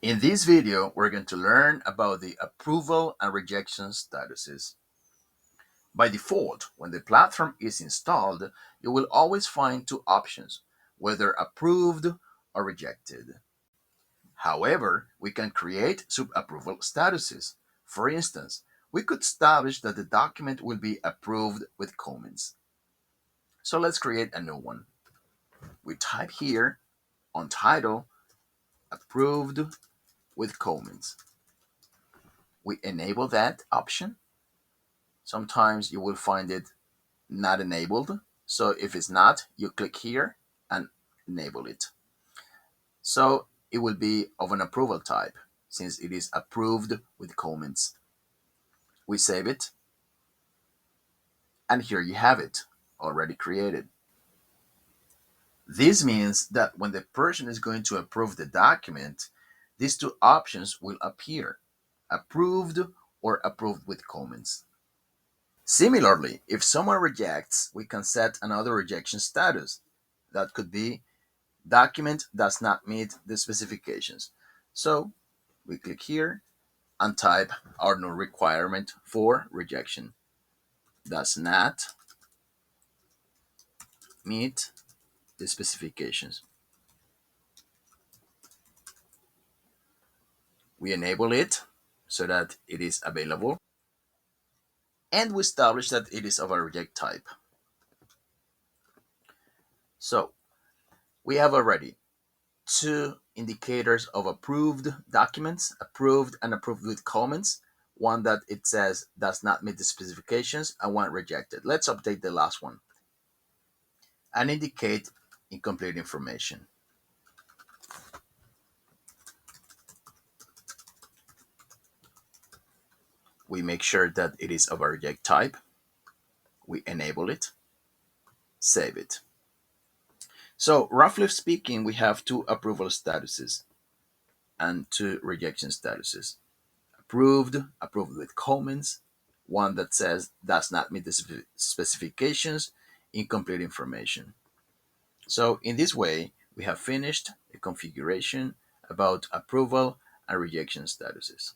In this video, we're going to learn about the approval and rejection statuses. By default, when the platform is installed, you will always find two options, whether approved or rejected. However, we can create sub-approval statuses. For instance, we could establish that the document will be approved with comments. So let's create a new one. We type here on title, approved with comments. We enable that option. Sometimes you will find it not enabled. So if it's not, you click here and enable it. So it will be of an approval type since it is approved with comments. We save it. And here you have it, already created. This means that when the person is going to approve the document, these two options will appear, approved or approved with comments. Similarly, if someone rejects, we can set another rejection status. That could be document does not meet the specifications. So we click here and type our new requirement for rejection. Does not meet the specifications. We enable it so that it is available. And we establish that it is of a reject type. So we have already two indicators of approved documents, approved and approved with comments. One that it says does not meet the specifications and one rejected. Let's update the last one and indicate incomplete information. We make sure that it is of a reject type. We enable it, save it. So roughly speaking, we have two approval statuses and two rejection statuses. Approved, approved with comments, one that says does not meet the specifications, incomplete information. So in this way, we have finished the configuration about approval and rejection statuses.